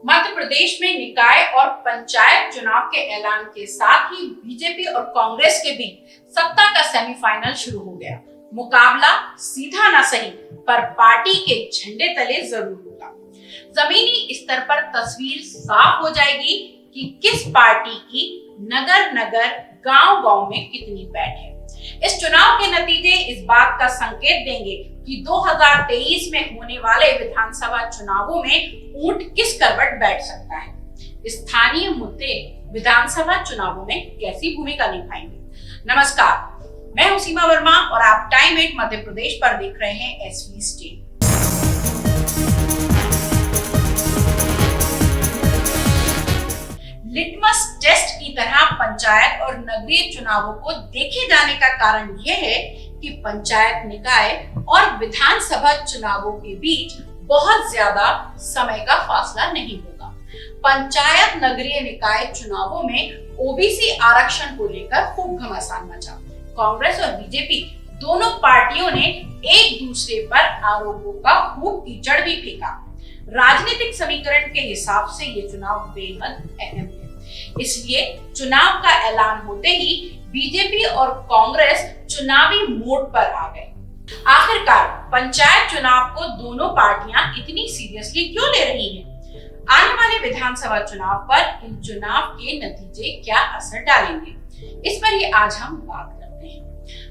मध्य प्रदेश में निकाय और पंचायत चुनाव के ऐलान के साथ ही बीजेपी और कांग्रेस के बीच सत्ता का सेमीफाइनल शुरू हो गया। मुकाबला सीधा ना सही पर पार्टी के झंडे तले जरूर होगा। जमीनी स्तर पर तस्वीर साफ हो जाएगी कि किस पार्टी की नगर नगर गांव-गांव में कितनी बैठ है। इस चुनाव के नतीजे इस बात का संकेत देंगे कि 2023 में होने वाले विधानसभा चुनावों में ऊंट किस करवट बैठ सकता है। स्थानीय मुद्दे विधानसभा चुनावों में कैसी भूमिका निभाएंगे। नमस्कार, मैं हूं सीमा वर्मा और आप टाइम 8 मध्य प्रदेश पर देख रहे हैं एसवी स्टेट। लिटमस टेस्ट की तरह पंचायत और नगरीय चुनावों को देखे जाने का कारण यह है कि पंचायत निकाय और विधानसभा चुनावों के बीच बहुत ज्यादा समय का फासला नहीं होगा। पंचायत नगरीय निकाय चुनावों में ओबीसी आरक्षण को लेकर खूब घमासान मचा। कांग्रेस और बीजेपी दोनों पार्टियों ने एक दूसरे पर आरोपों का खूब कीचड़ भी फेंका। राजनीतिक समीकरण के हिसाब से ये चुनाव बेहद अहम है, इसलिए चुनाव का ऐलान होते ही बीजेपी और कांग्रेस चुनावी मोड पर आ गए। आखिरकार पंचायत चुनाव को दोनों पार्टियां इतनी सीरियसली क्यों ले रही हैं? आने वाले विधानसभा चुनाव पर इन चुनाव के नतीजे क्या असर डालेंगे, इस पर ही आज हम बात करते हैं।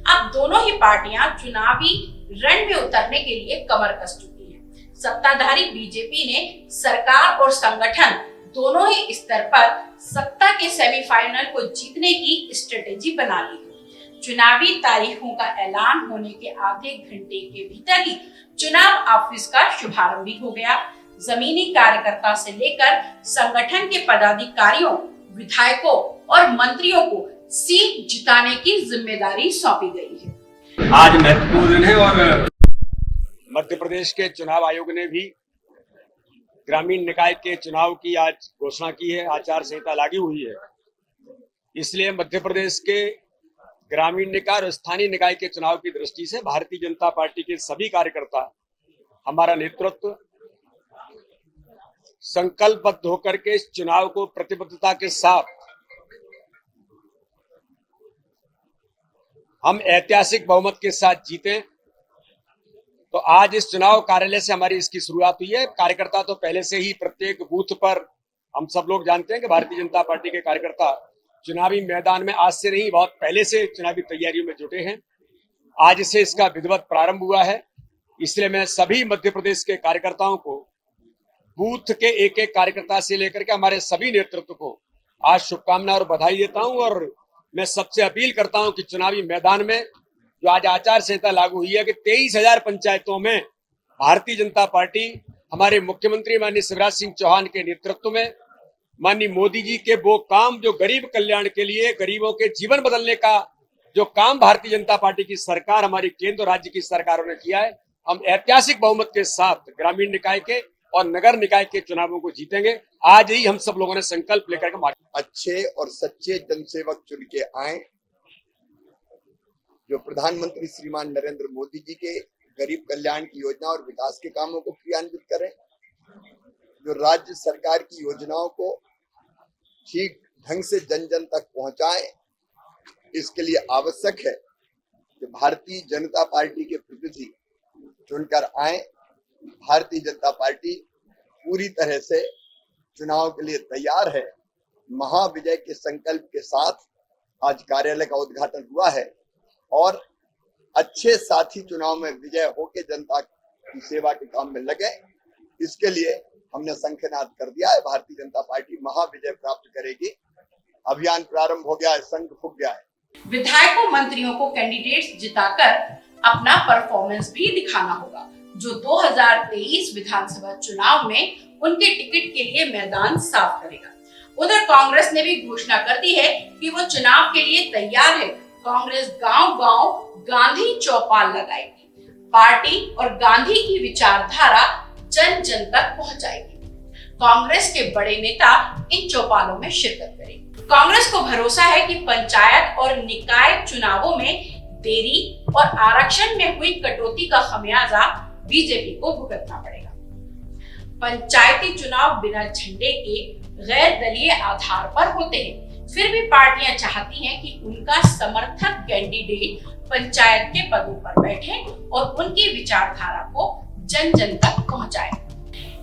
अब दोनों ही पार्टियां चुनावी रण में उतरने के लिए कमर कस चुकी हैं। सत्ताधारी बीजेपी ने सरकार और संगठन दोनों ही स्तर पर सत्ता के सेमीफाइनल को जीतने की स्ट्रेटेजी बना ली है। चुनावी तारीखों का ऐलान होने के आधे घंटे के भीतर ही चुनाव ऑफिस का शुभारंभ भी हो गया। जमीनी कार्यकर्ता से लेकर संगठन के पदाधिकारियों, विधायकों और मंत्रियों को सीट जिताने की जिम्मेदारी सौंपी गई है। आज महत्वपूर्ण दिन है और मध्य प्रदेश के चुनाव आयोग ने भी ग्रामीण निकाय के चुनाव की आज घोषणा की है। आचार संहिता लागू हुई है, इसलिए मध्य प्रदेश के ग्रामीण निकाय और स्थानीय निकाय के चुनाव की दृष्टि से भारतीय जनता पार्टी के सभी कार्यकर्ता, हमारा नेतृत्व संकल्पबद्ध होकर के इस चुनाव को प्रतिबद्धता के साथ हम ऐतिहासिक बहुमत के साथ जीतें। तो आज इस चुनाव कार्यालय से हमारी इसकी शुरुआत हुई है। कार्यकर्ता तो पहले से ही प्रत्येक बूथ पर, हम सब लोग जानते हैं कि भारतीय जनता पार्टी के कार्यकर्ता चुनावी मैदान में आज से नहीं, बहुत पहले से चुनावी तैयारियों में जुटे हैं। आज से इसका विधिवत प्रारंभ हुआ है, इसलिए मैं सभी मध्य प्रदेश के कार्यकर्ताओं को, बूथ के एक एक कार्यकर्ता से लेकर के हमारे सभी नेतृत्व को आज शुभकामनाएं और बधाई देता हूं। और मैं सबसे अपील करता हूं कि चुनावी मैदान में जो आज आचार संहिता लागू हुई है कि 23,000 पंचायतों में भारतीय जनता पार्टी हमारे मुख्यमंत्री माननीय शिवराज सिंह चौहान के नेतृत्व में, माननीय मोदी जी के वो काम जो गरीब कल्याण के लिए, गरीबों के जीवन बदलने का जो काम भारतीय जनता पार्टी की सरकार, हमारी केंद्र राज्य की सरकारों ने किया है, हम ऐतिहासिक बहुमत के साथ ग्रामीण निकाय के और नगर निकाय के चुनावों को जीतेंगे। आज ही हम सब लोगों ने संकल्प लेकर के अच्छे और सच्चे जनसेवक चुन के आए, जो प्रधानमंत्री श्रीमान नरेंद्र मोदी जी के गरीब कल्याण की योजना और विकास के कामों को क्रियान्वित करें, जो राज्य सरकार की योजनाओं को ठीक ढंग से जन जन तक पहुंचाएं। इसके लिए आवश्यक है कि भारतीय जनता पार्टी के प्रतिनिधि चुनकर आए। भारतीय जनता पार्टी पूरी तरह से चुनाव के लिए तैयार है। महाविजय के संकल्प के साथ आज कार्यालय का उद्घाटन हुआ है और अच्छे साथी चुनाव में विजय होकर जनता की सेवा के काम में लगे, इसके लिए हमने शंखनाद कर दिया है। भारतीय जनता पार्टी महाविजय प्राप्त करेगी। अभियान प्रारंभ हो गया है, शंख फूंक गया है। विधायकों, मंत्रियों को कैंडिडेट्स जिताकर अपना परफॉर्मेंस भी दिखाना होगा, जो 2023 विधानसभा चुनाव में उनके टिकट के लिए मैदान साफ करेगा। उधर कांग्रेस ने भी घोषणा कर दी है कि वो चुनाव के लिए तैयार है। कांग्रेस गांव-गांव गांधी चौपाल लगाएगी। पार्टी और गांधी की विचारधारा जन जन तक पहुंचाएगी। कांग्रेस के बड़े नेता इन चौपालों में शिरकत करेंगे। कांग्रेस को भरोसा है कि पंचायत और निकाय चुनावों में देरी और आरक्षण में हुई कटौती का खमियाजा बीजेपी को भुगतना पड़ेगा। पंचायती चुनाव बिना झंडे के गैर दलीय आधार पर होते हैं। फिर भी पार्टियां चाहती हैं कि उनका समर्थक कैंडिडेट पंचायत के पदों पर बैठे और उनकी विचारधारा को जन जन तक पहुंचाए।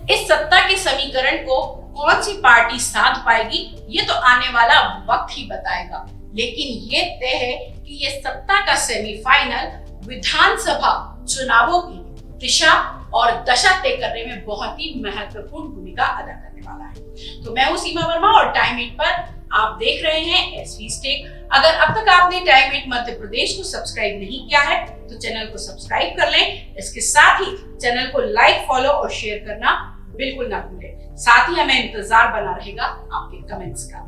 इस सत्ता के समीकरण को कौन सी पार्टी साध पाएगी ये तो आने वाला वक्त ही बताएगा, लेकिन ये तय है कि ये सत्ता का सेमीफाइनल विधानसभा चुनावों की दिशा और दशा तय करने में बहुत ही महत्वपूर्ण भूमिका अदा करने वाला है। तो मैं हूं सीमा वर्मा और टाइम 8 पर आप देख रहे हैं एसवी स्टेक। अगर अब तक आपने टाइम 8 मध्य प्रदेश को सब्सक्राइब नहीं किया है तो चैनल को सब्सक्राइब कर लें। इसके साथ ही चैनल को लाइक, फॉलो और शेयर करना बिल्कुल ना भूलें। साथ ही हमें इंतजार बना रहेगा आपके कमेंट्स का।